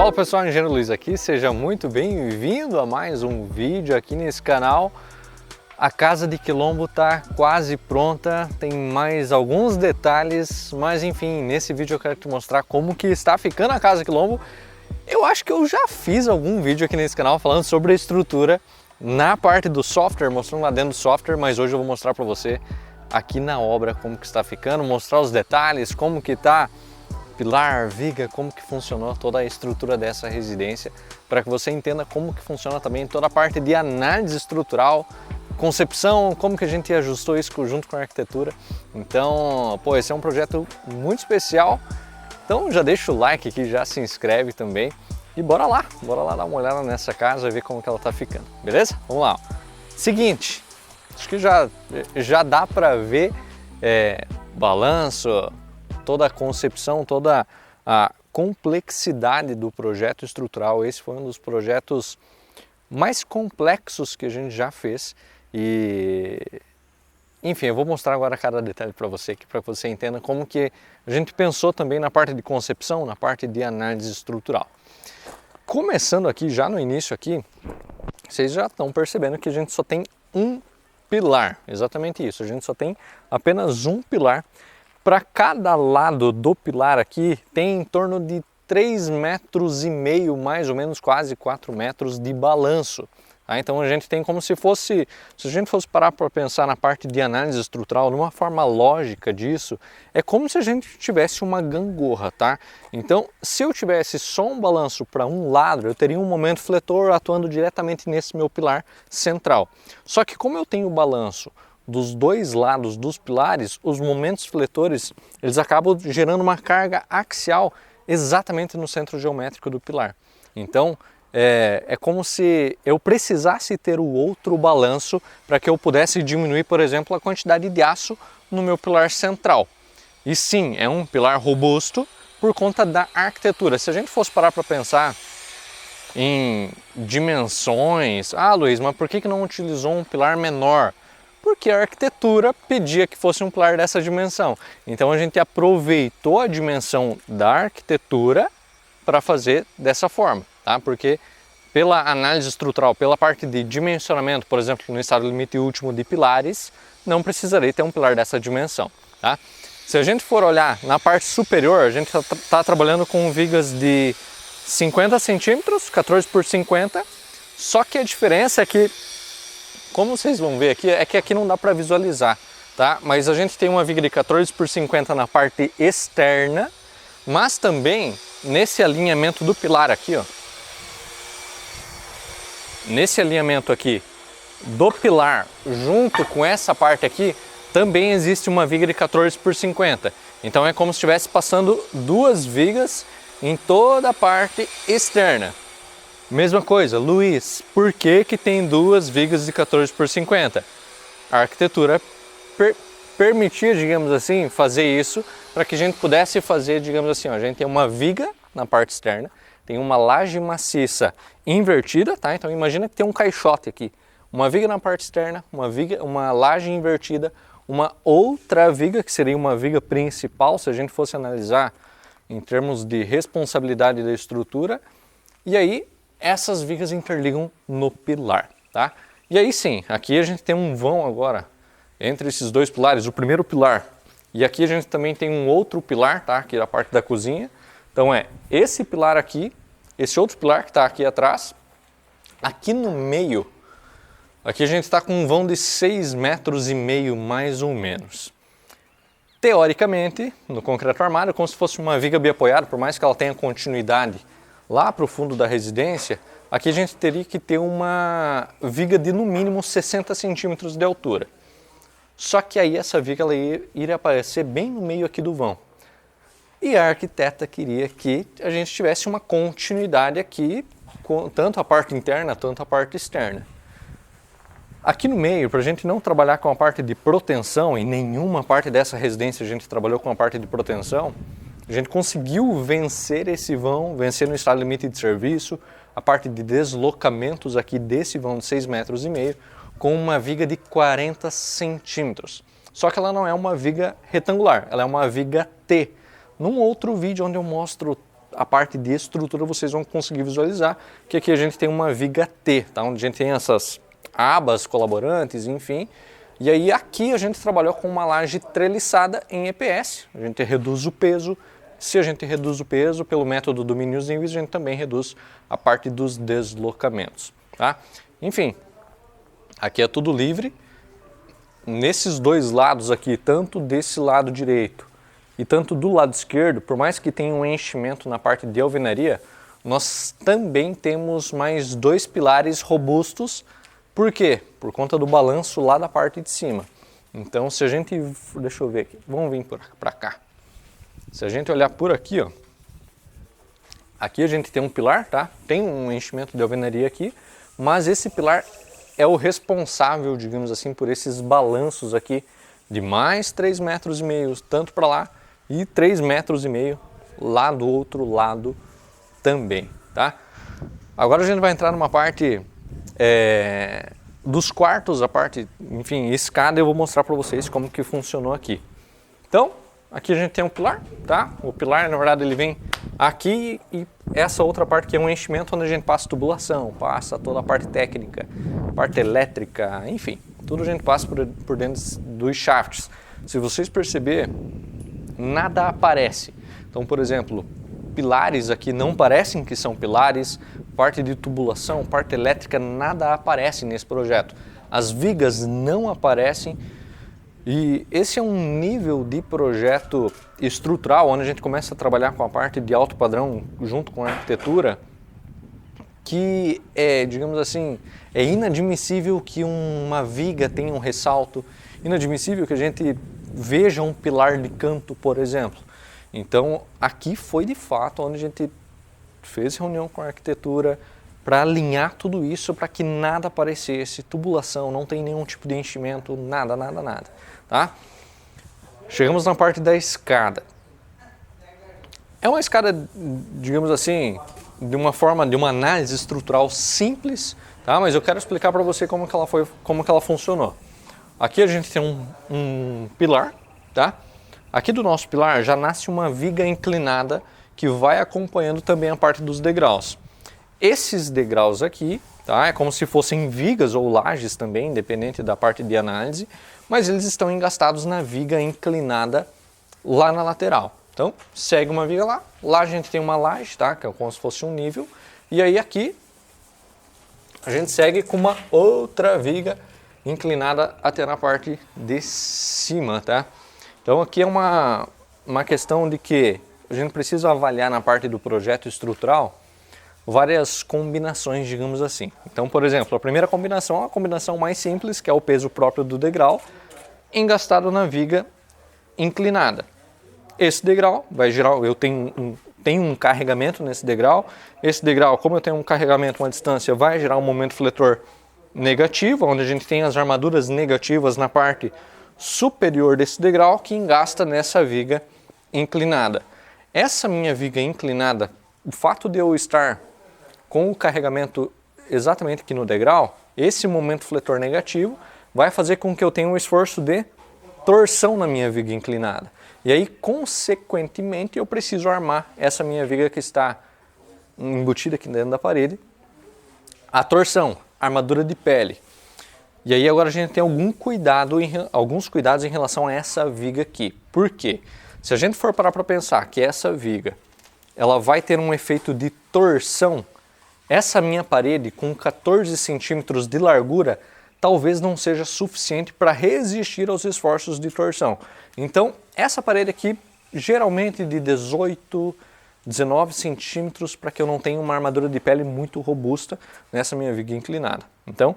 Fala pessoal, Engenheiro Luiz aqui, seja muito bem-vindo a mais um vídeo aqui nesse canal. A casa de Quilombo está quase pronta, tem mais alguns detalhes, mas enfim, nesse vídeo eu quero te mostrar como que está ficando a casa Quilombo. Eu acho que eu já fiz algum vídeo aqui nesse canal falando sobre a estrutura na parte do software, mostrando lá dentro do software, mas hoje eu vou mostrar para você aqui na obra como que está ficando, mostrar os detalhes, como que está pilar, viga, como que funcionou toda a estrutura dessa residência, para que você entenda como que funciona também toda a parte de análise estrutural, concepção, como que a gente ajustou isso junto com a arquitetura. Então, pô, esse é um projeto muito especial, então já deixa o like aqui, já se inscreve também e bora lá dar uma olhada nessa casa e ver como que ela tá ficando, beleza? Vamos lá. Seguinte, acho que já dá para ver balanço, toda a concepção, toda a complexidade do projeto estrutural. Esse foi um dos projetos mais complexos que a gente já fez e, enfim, eu vou mostrar agora cada detalhe para você aqui, para que você entenda como que a gente pensou também na parte de concepção, na parte de análise estrutural. Começando aqui, já no início aqui, vocês já estão percebendo que a gente só tem um pilar, exatamente isso, a gente só tem apenas um pilar. Para cada lado do pilar aqui tem em torno de 3,5 metros, mais ou menos quase 4 metros de balanço. Tá? Então a gente tem como se a gente fosse parar para pensar na parte de análise estrutural, numa forma lógica disso, é como se a gente tivesse uma gangorra, tá? Então se eu tivesse só um balanço para um lado, eu teria um momento fletor atuando diretamente nesse meu pilar central. Só que como eu tenho o balanço dos dois lados dos pilares, os momentos fletores, eles acabam gerando uma carga axial exatamente no centro geométrico do pilar. Então, é como se eu precisasse ter o outro balanço para que eu pudesse diminuir, por exemplo, a quantidade de aço no meu pilar central. E sim, é um pilar robusto por conta da arquitetura. Se a gente fosse parar para pensar em dimensões, Luiz, mas por que não utilizou um pilar menor? Porque a arquitetura pedia que fosse um pilar dessa dimensão. Então a gente aproveitou a dimensão da arquitetura para fazer dessa forma, tá? Porque pela análise estrutural, pela parte de dimensionamento, por exemplo, no estado limite último de pilares, não precisaria ter um pilar dessa dimensão, tá? Se a gente for olhar na parte superior, a gente está trabalhando com vigas de 50 centímetros, 14 por 50, só que a diferença é que, como vocês vão ver aqui, é que aqui não dá para visualizar, tá? Mas a gente tem uma viga de 14 por 50 na parte externa, mas também nesse alinhamento do pilar aqui, ó. Nesse alinhamento aqui do pilar, junto com essa parte aqui, também existe uma viga de 14 por 50. Então é como se estivesse passando duas vigas em toda a parte externa. Mesma coisa, Luiz, por que tem duas vigas de 14 por 50? A arquitetura permitia, digamos assim, fazer isso para que a gente pudesse fazer, digamos assim, a gente tem uma viga na parte externa, tem uma laje maciça invertida, tá? Então imagina que tem um caixote aqui, uma viga na parte externa, uma laje invertida, uma outra viga que seria uma viga principal, se a gente fosse analisar em termos de responsabilidade da estrutura, e aí essas vigas interligam no pilar, tá? E aí sim, aqui a gente tem um vão agora entre esses dois pilares, o primeiro pilar, e aqui a gente também tem um outro pilar, tá? Aqui é a parte da cozinha. Então é esse pilar aqui, esse outro pilar que está aqui atrás, aqui no meio, aqui a gente está com um vão de 6,5 metros, mais ou menos. Teoricamente, no concreto armado, como se fosse uma viga biapoiada, por mais que ela tenha continuidade lá para o fundo da residência, aqui a gente teria que ter uma viga de no mínimo 60 centímetros de altura. Só que aí essa viga ela iria aparecer bem no meio aqui do vão. E a arquiteta queria que a gente tivesse uma continuidade aqui, com tanto a parte interna, tanto a parte externa. Aqui no meio, para a gente não trabalhar com a parte de proteção, em nenhuma parte dessa residência a gente trabalhou com a parte de proteção, a gente conseguiu vencer esse vão, vencer no estado limite de serviço, a parte de deslocamentos aqui desse vão de 6,5 metros, com uma viga de 40 centímetros. Só que ela não é uma viga retangular, ela é uma viga T. Num outro vídeo onde eu mostro a parte de estrutura vocês vão conseguir visualizar que aqui a gente tem uma viga T, tá? Onde a gente tem essas abas colaborantes, enfim. E aí aqui a gente trabalhou com uma laje treliçada em EPS, a gente reduz o peso. Se a gente reduz o peso pelo método do Mini Níveis, a gente também reduz a parte dos deslocamentos, tá? Enfim, aqui é tudo livre. Nesses dois lados aqui, tanto desse lado direito e tanto do lado esquerdo, por mais que tenha um enchimento na parte de alvenaria, nós também temos mais dois pilares robustos. Por quê? Por conta do balanço lá da parte de cima. Então, se a gente... Deixa eu ver aqui. Vamos vir para cá. Se a gente olhar por aqui, ó. Aqui a gente tem um pilar, tá? Tem um enchimento de alvenaria aqui, mas esse pilar é o responsável, digamos assim, por esses balanços aqui de mais 3,5 metros, tanto para lá, e 3,5 metros lá do outro lado também, tá? Agora a gente vai entrar numa parte dos quartos, a parte, enfim, escada, eu vou mostrar para vocês como que funcionou aqui. Então, aqui a gente tem um pilar, tá? O pilar, na verdade, ele vem aqui e essa outra parte que é um enchimento onde a gente passa tubulação, passa toda a parte técnica, parte elétrica, enfim, tudo a gente passa por dentro dos shafts. Se vocês perceberem, nada aparece. Então, por exemplo, pilares aqui não parecem que são pilares, parte de tubulação, parte elétrica, nada aparece nesse projeto. As vigas não aparecem e esse é um nível de projeto estrutural onde a gente começa a trabalhar com a parte de alto padrão junto com a arquitetura que é, digamos assim, é inadmissível que uma viga tenha um ressalto, inadmissível que a gente veja um pilar de canto, por exemplo. Então, aqui foi de fato onde a gente fez reunião com a arquitetura para alinhar tudo isso para que nada aparecesse, tubulação, não tem nenhum tipo de enchimento, nada, tá? Chegamos na parte da escada. É uma escada, digamos assim, de uma análise estrutural simples, tá? Mas eu quero explicar para você como que ela funcionou. Aqui a gente tem um pilar, tá? Aqui do nosso pilar já nasce uma viga inclinada que vai acompanhando também a parte dos degraus. Esses degraus aqui, tá? É como se fossem vigas ou lajes também, independente da parte de análise, mas eles estão engastados na viga inclinada lá na lateral. Então, segue uma viga lá a gente tem uma laje, tá? Que é como se fosse um nível, e aí aqui a gente segue com uma outra viga inclinada até na parte de cima, tá? Então aqui é uma questão de que a gente precisa avaliar na parte do projeto estrutural várias combinações, digamos assim. Então, por exemplo, a primeira combinação é a combinação mais simples, que é o peso próprio do degrau, engastado na viga inclinada. Esse degrau vai girar, eu tenho um carregamento nesse degrau, esse degrau, como eu tenho um carregamento, uma distância, vai gerar um momento fletor negativo, onde a gente tem as armaduras negativas na parte superior desse degrau, que engasta nessa viga inclinada. Essa minha viga inclinada, o fato de eu estar com o carregamento exatamente aqui no degrau, esse momento fletor negativo vai fazer com que eu tenha um esforço de torção na minha viga inclinada. E aí, consequentemente, eu preciso armar essa minha viga que está embutida aqui dentro da parede. A torção, armadura de pele. E aí agora a gente tem alguns cuidados em relação a essa viga aqui. Por quê? Se a gente for parar para pensar que essa viga ela vai ter um efeito de torção, essa minha parede com 14 centímetros de largura talvez não seja suficiente para resistir aos esforços de torção. Então, essa parede aqui, geralmente de 18, 19 centímetros, para que eu não tenha uma armadura de pele muito robusta nessa minha viga inclinada. Então,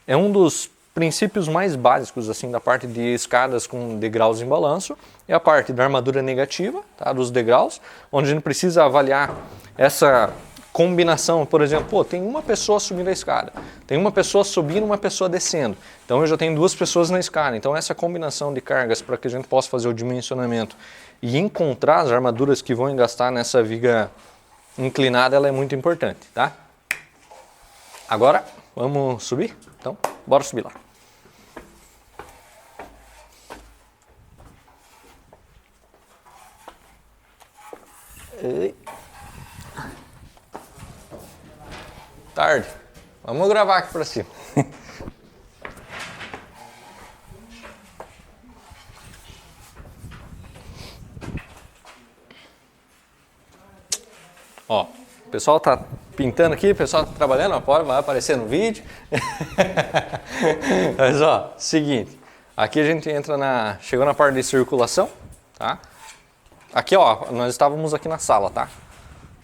é um dos princípios mais básicos assim da parte de escadas com degraus em balanço, é a parte da armadura negativa, tá, dos degraus, onde a gente precisa avaliar essa combinação. Por exemplo, tem uma pessoa subindo a escada, tem uma pessoa subindo, uma pessoa descendo, então eu já tenho duas pessoas na escada. Então essa combinação de cargas para que a gente possa fazer o dimensionamento e encontrar as armaduras que vão engastar nessa viga inclinada, ela é muito importante, tá? Agora vamos subir? Então, bora subir lá. tarde. Vamos gravar aqui para cima. Ó, o pessoal tá pintando aqui, o pessoal tá trabalhando, vai aparecer no vídeo. Mas ó, seguinte, aqui a gente entra chegou na parte de circulação, tá? Aqui ó, nós estávamos aqui na sala, tá?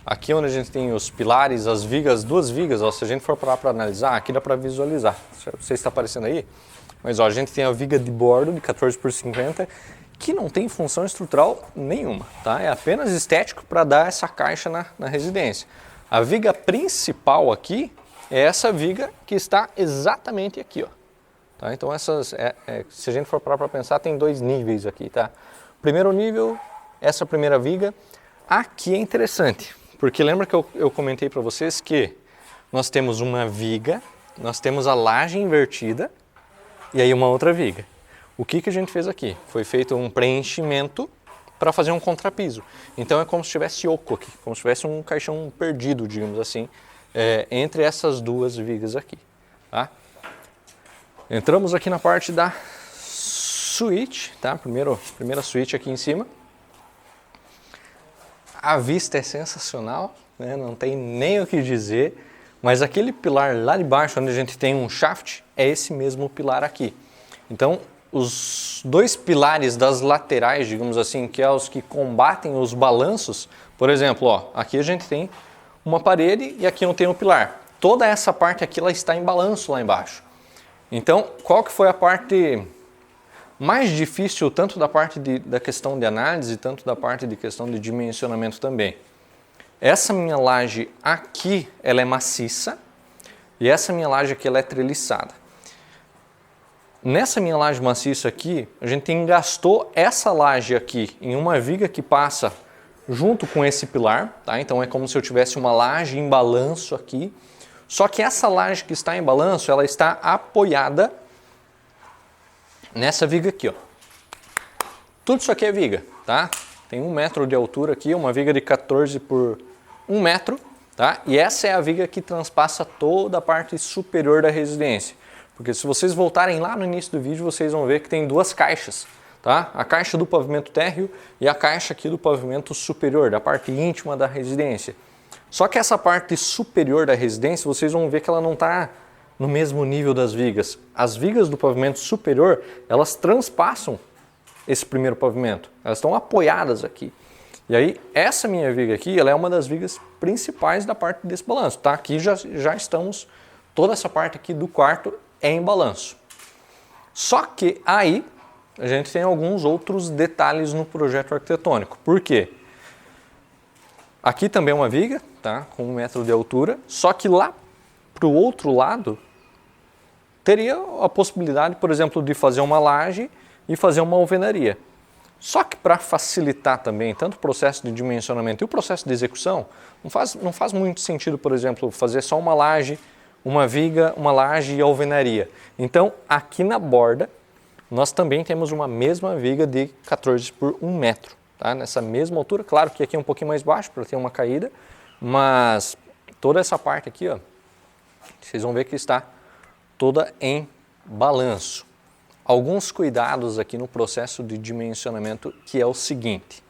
Aqui onde a gente tem os pilares, as vigas, duas vigas, ó, se a gente for parar para analisar, aqui dá para visualizar. Não sei se está aparecendo aí, mas ó, a gente tem a viga de bordo de 14 por 50, que não tem função estrutural nenhuma, tá? É apenas estético para dar essa caixa na residência. A viga principal aqui é essa viga que está exatamente aqui, ó. Tá? Então se a gente for parar para pensar, tem dois níveis aqui, tá? Primeiro nível, essa primeira viga, aqui é interessante, porque lembra que eu comentei para vocês que nós temos uma viga, nós temos a laje invertida e aí uma outra viga. O que a gente fez aqui? Foi feito um preenchimento para fazer um contrapiso. Então é como se tivesse oco aqui, como se tivesse um caixão perdido, digamos assim, entre essas duas vigas aqui. Tá? Entramos aqui na parte da suíte, tá? Primeira suíte aqui em cima. A vista é sensacional, né? Não tem nem o que dizer, mas aquele pilar lá de baixo, onde a gente tem um shaft, é esse mesmo pilar aqui. Então, os dois pilares das laterais, digamos assim, que é os que combatem os balanços, por exemplo, ó, aqui a gente tem uma parede e aqui não tem um pilar. Toda essa parte aqui ela está em balanço lá embaixo. Então, qual que foi a parte mais difícil, tanto da parte da questão de análise, tanto da parte de questão de dimensionamento também? Essa minha laje aqui, ela é maciça e essa minha laje aqui ela é treliçada. Nessa minha laje maciça aqui, a gente engastou essa laje aqui em uma viga que passa junto com esse pilar, tá? Então é como se eu tivesse uma laje em balanço aqui. Só que essa laje que está em balanço, ela está apoiada nessa viga aqui, ó. Tudo isso aqui é viga, tá? Tem 1 metro de altura aqui, uma viga de 14 por 1 metro, tá? E essa é a viga que transpassa toda a parte superior da residência. Porque se vocês voltarem lá no início do vídeo, vocês vão ver que tem duas caixas, tá? A caixa do pavimento térreo e a caixa aqui do pavimento superior, da parte íntima da residência. Só que essa parte superior da residência, vocês vão ver que ela não está no mesmo nível das vigas. As vigas do pavimento superior, elas transpassam esse primeiro pavimento. Elas estão apoiadas aqui. E aí, essa minha viga aqui, ela é uma das vigas principais da parte desse balanço, tá? Aqui já estamos, toda essa parte aqui do quarto é em balanço. Só que aí a gente tem alguns outros detalhes no projeto arquitetônico. Por quê? Aqui também é uma viga, tá? Com 1 metro de altura, só que lá para o outro lado teria a possibilidade, por exemplo, de fazer uma laje e fazer uma alvenaria. Só que para facilitar também tanto o processo de dimensionamento e o processo de execução, não faz muito sentido, por exemplo, fazer só uma laje, uma viga, uma laje e alvenaria. Então, aqui na borda, nós também temos uma mesma viga de 14 por 1 metro, tá? Nessa mesma altura. Claro que aqui é um pouquinho mais baixo para ter uma caída, mas toda essa parte aqui, ó, vocês vão ver que está toda em balanço. Alguns cuidados aqui no processo de dimensionamento, que é o seguinte.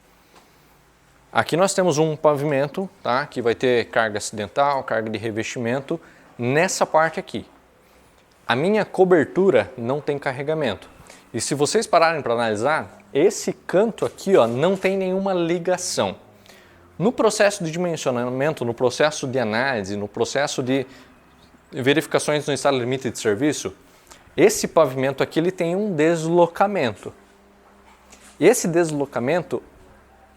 Aqui nós temos um pavimento, tá? Que vai ter carga acidental, carga de revestimento, nessa parte aqui. A minha cobertura não tem carregamento. E se vocês pararem para analisar, esse canto aqui, ó, não tem nenhuma ligação. No processo de dimensionamento, no processo de análise, no processo de verificações no estado limite de serviço, esse pavimento aqui ele tem um deslocamento. Esse deslocamento,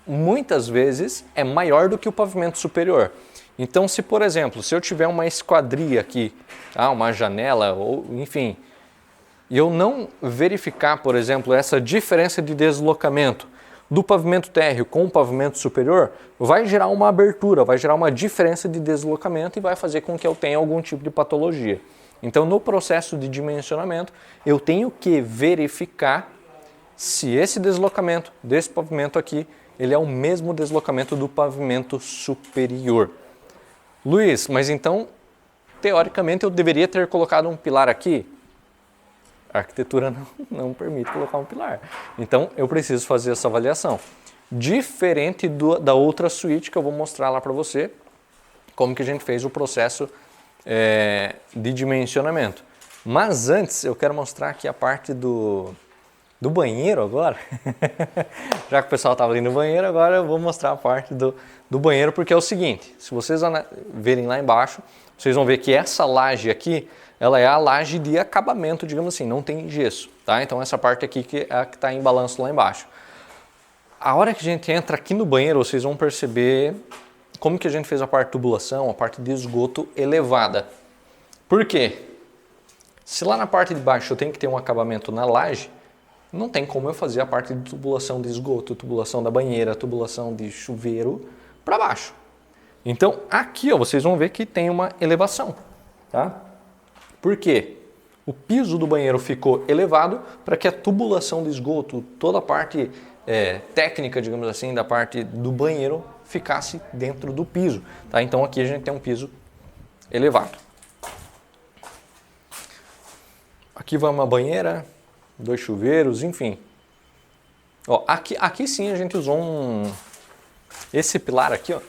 muitas vezes, é maior do que o pavimento superior. Então, se por exemplo, se eu tiver uma esquadria aqui, tá, uma janela, ou enfim, e eu não verificar, por exemplo, essa diferença de deslocamento do pavimento térreo com o pavimento superior, vai gerar uma abertura, vai gerar uma diferença de deslocamento e vai fazer com que eu tenha algum tipo de patologia. Então, no processo de dimensionamento, eu tenho que verificar se esse deslocamento desse pavimento aqui, ele é o mesmo deslocamento do pavimento superior. Luiz, mas então teoricamente eu deveria ter colocado um pilar aqui. A arquitetura não permite colocar um pilar. Então eu preciso fazer essa avaliação. Diferente da outra suíte que eu vou mostrar lá para você, como que a gente fez o processo de dimensionamento. Mas antes eu quero mostrar aqui a parte do banheiro agora. Já que o pessoal estava ali no banheiro, agora eu vou mostrar a parte do banheiro, porque é o seguinte, se vocês verem lá embaixo, vocês vão ver que essa laje aqui, ela é a laje de acabamento, digamos assim, não tem gesso, tá? Então essa parte aqui que é a que está em balanço lá embaixo. A hora que a gente entra aqui no banheiro, vocês vão perceber como que a gente fez a parte de tubulação, a parte de esgoto elevada. Por quê? Se lá na parte de baixo eu tenho que ter um acabamento na laje, não tem como eu fazer a parte de tubulação de esgoto, tubulação da banheira, tubulação de chuveiro para baixo. Então aqui ó, vocês vão ver que tem uma elevação, tá? Por quê? O piso do banheiro ficou elevado para que a tubulação de esgoto, toda a parte técnica, digamos assim, da parte do banheiro ficasse dentro do piso, tá? Então aqui a gente tem um piso elevado. Aqui vai uma banheira, 2 chuveiros, enfim. Ó, aqui sim a gente usou esse pilar aqui, ó.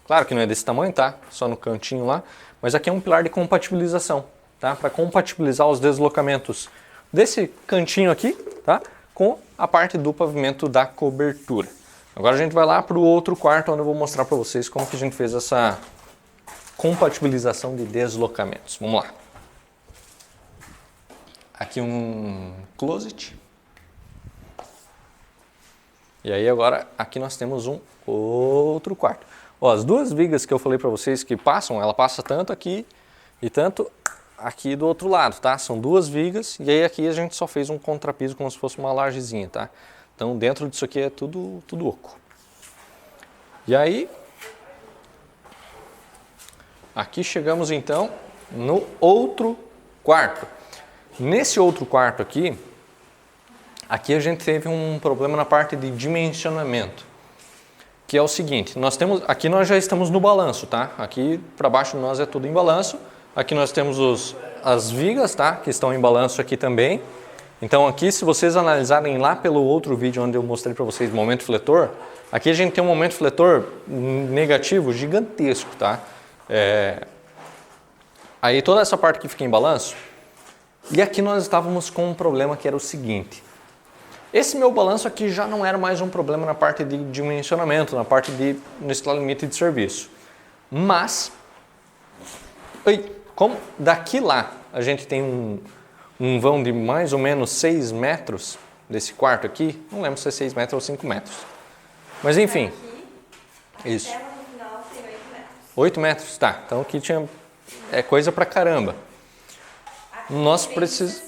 Claro que não é desse tamanho, tá? Só no cantinho lá, mas aqui é um pilar de compatibilização, tá? Para compatibilizar os deslocamentos desse cantinho aqui, tá? Com a parte do pavimento da cobertura. Agora a gente vai lá para o outro quarto, onde eu vou mostrar para vocês como que a gente fez essa compatibilização de deslocamentos. Vamos lá. Aqui um closet. E aí agora aqui nós temos um outro quarto. Ó, as duas vigas que eu falei para vocês que passam, ela passa tanto aqui e tanto aqui do outro lado, tá? São duas vigas e aí aqui a gente só fez um contrapiso como se fosse uma lajezinha, tá? Então dentro disso aqui é tudo oco. E aí aqui chegamos então no outro quarto. Nesse outro quarto aqui a gente teve um problema na parte de dimensionamento, que é o seguinte, aqui nós já estamos no balanço, tá? Aqui para baixo de nós é tudo em balanço, aqui nós temos as vigas, tá? Que estão em balanço aqui também. Então aqui, se vocês analisarem lá pelo outro vídeo onde eu mostrei para vocês o momento fletor, aqui a gente tem um momento fletor negativo gigantesco, tá? Aí toda essa parte que fica em balanço. E aqui nós estávamos com um problema que era o seguinte. Esse meu balanço aqui já não era mais um problema na parte de dimensionamento, na parte no escala limite de serviço. Mas, como daqui lá a gente tem um vão de mais ou menos 6 metros desse quarto aqui, não lembro se é 6 metros ou 5 metros. Mas enfim, isso. Até no final tem 8 metros. 8 metros, tá. Então aqui tinha coisa pra caramba. Nós precisamos...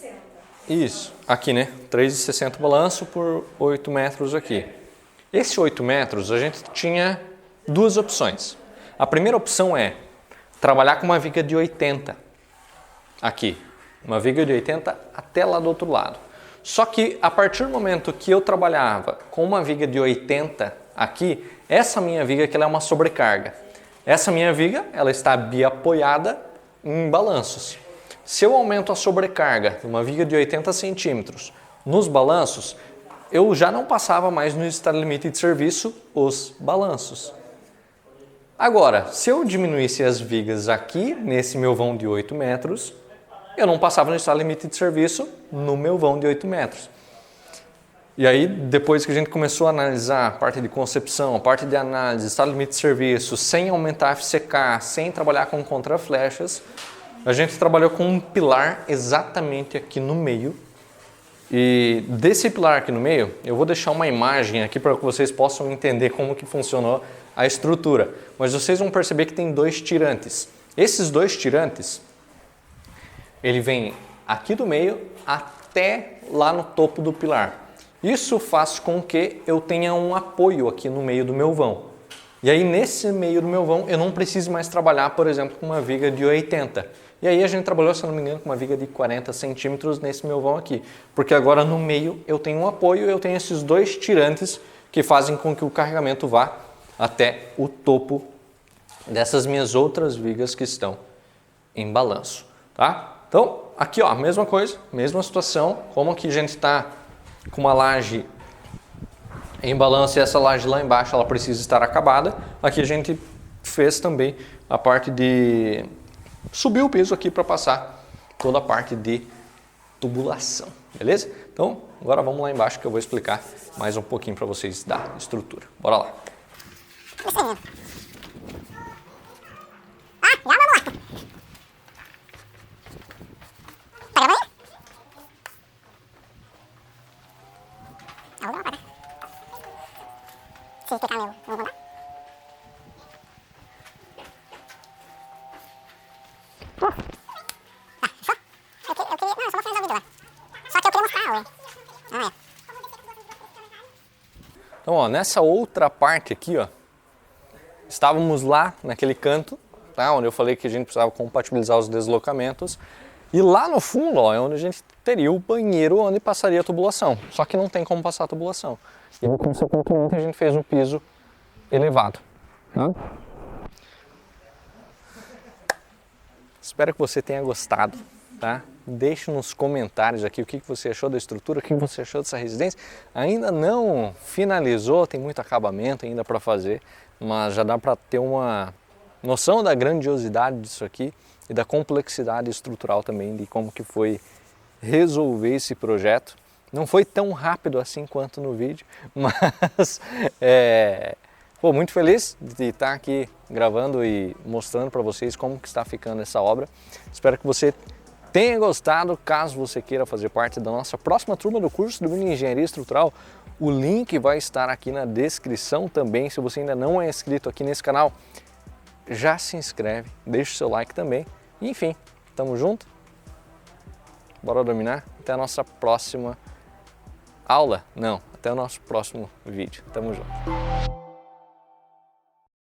Isso, aqui né, 3,60 balanço por 8 metros aqui. Esse 8 metros a gente tinha duas opções. A primeira opção é trabalhar com uma viga de 80 aqui. Uma viga de 80 até lá do outro lado. Só que a partir do momento que eu trabalhava com uma viga de 80 aqui, essa minha viga aqui ela é uma sobrecarga. Essa minha viga ela está biapoiada em balanços. Se eu aumento a sobrecarga de uma viga de 80 centímetros nos balanços, eu já não passava mais no estado limite de serviço os balanços. Agora, se eu diminuísse as vigas aqui, nesse meu vão de 8 metros, eu não passava no estado limite de serviço no meu vão de 8 metros. E aí, depois que a gente começou a analisar a parte de concepção, a parte de análise, estado limite de serviço, sem aumentar a FCK, sem trabalhar com contraflechas, a gente trabalhou com um pilar exatamente aqui no meio. E desse pilar aqui no meio, eu vou deixar uma imagem aqui para que vocês possam entender como que funcionou a estrutura. Mas vocês vão perceber que tem dois tirantes. Esses dois tirantes, ele vem aqui do meio até lá no topo do pilar. Isso faz com que eu tenha um apoio aqui no meio do meu vão. E aí nesse meio do meu vão eu não preciso mais trabalhar, por exemplo, com uma viga de 80. E aí a gente trabalhou, se não me engano, com uma viga de 40 centímetros nesse meu vão aqui. Porque agora no meio eu tenho um apoio, eu tenho esses dois tirantes que fazem com que o carregamento vá até o topo dessas minhas outras vigas que estão em balanço, tá? Então, aqui ó, mesma coisa, mesma situação, como aqui a gente está com uma laje em balanço e essa laje lá embaixo ela precisa estar acabada, aqui a gente fez também a parte de subir o piso aqui para passar toda a parte de tubulação, beleza? Então, agora vamos lá embaixo que eu vou explicar mais um pouquinho para vocês da estrutura. Bora lá! Se explicar meu, não vou dar. Eu queria, não, eu só vou finalizar o vídeo lá. Só que eu queria mostrar, ó. Então, ó, nessa outra parte aqui, ó, estávamos lá naquele canto, tá, onde eu falei que a gente precisava compatibilizar os deslocamentos. E lá no fundo, ó, é onde a gente teria o banheiro onde passaria a tubulação. Só que não tem como passar a tubulação. E aí, consequentemente, a gente fez um piso elevado. Tá? Espero que você tenha gostado, tá? Deixe nos comentários aqui o que você achou da estrutura, o que você achou dessa residência. Ainda não finalizou, tem muito acabamento ainda para fazer, mas já dá para ter uma noção da grandiosidade disso aqui e da complexidade estrutural também de como que foi resolver esse projeto. Não foi tão rápido assim quanto no vídeo, mas pô, muito feliz de estar aqui gravando e mostrando para vocês como que está ficando essa obra. Espero que você tenha gostado. Caso você queira fazer parte da nossa próxima turma do curso do Mini Engenharia Estrutural, o link vai estar aqui na descrição também. Se você ainda não é inscrito aqui nesse canal, já se inscreve, deixa o seu like também. E, enfim, tamo junto. Bora dominar? Até a nossa próxima aula? Não, até o nosso próximo vídeo. Tamo junto.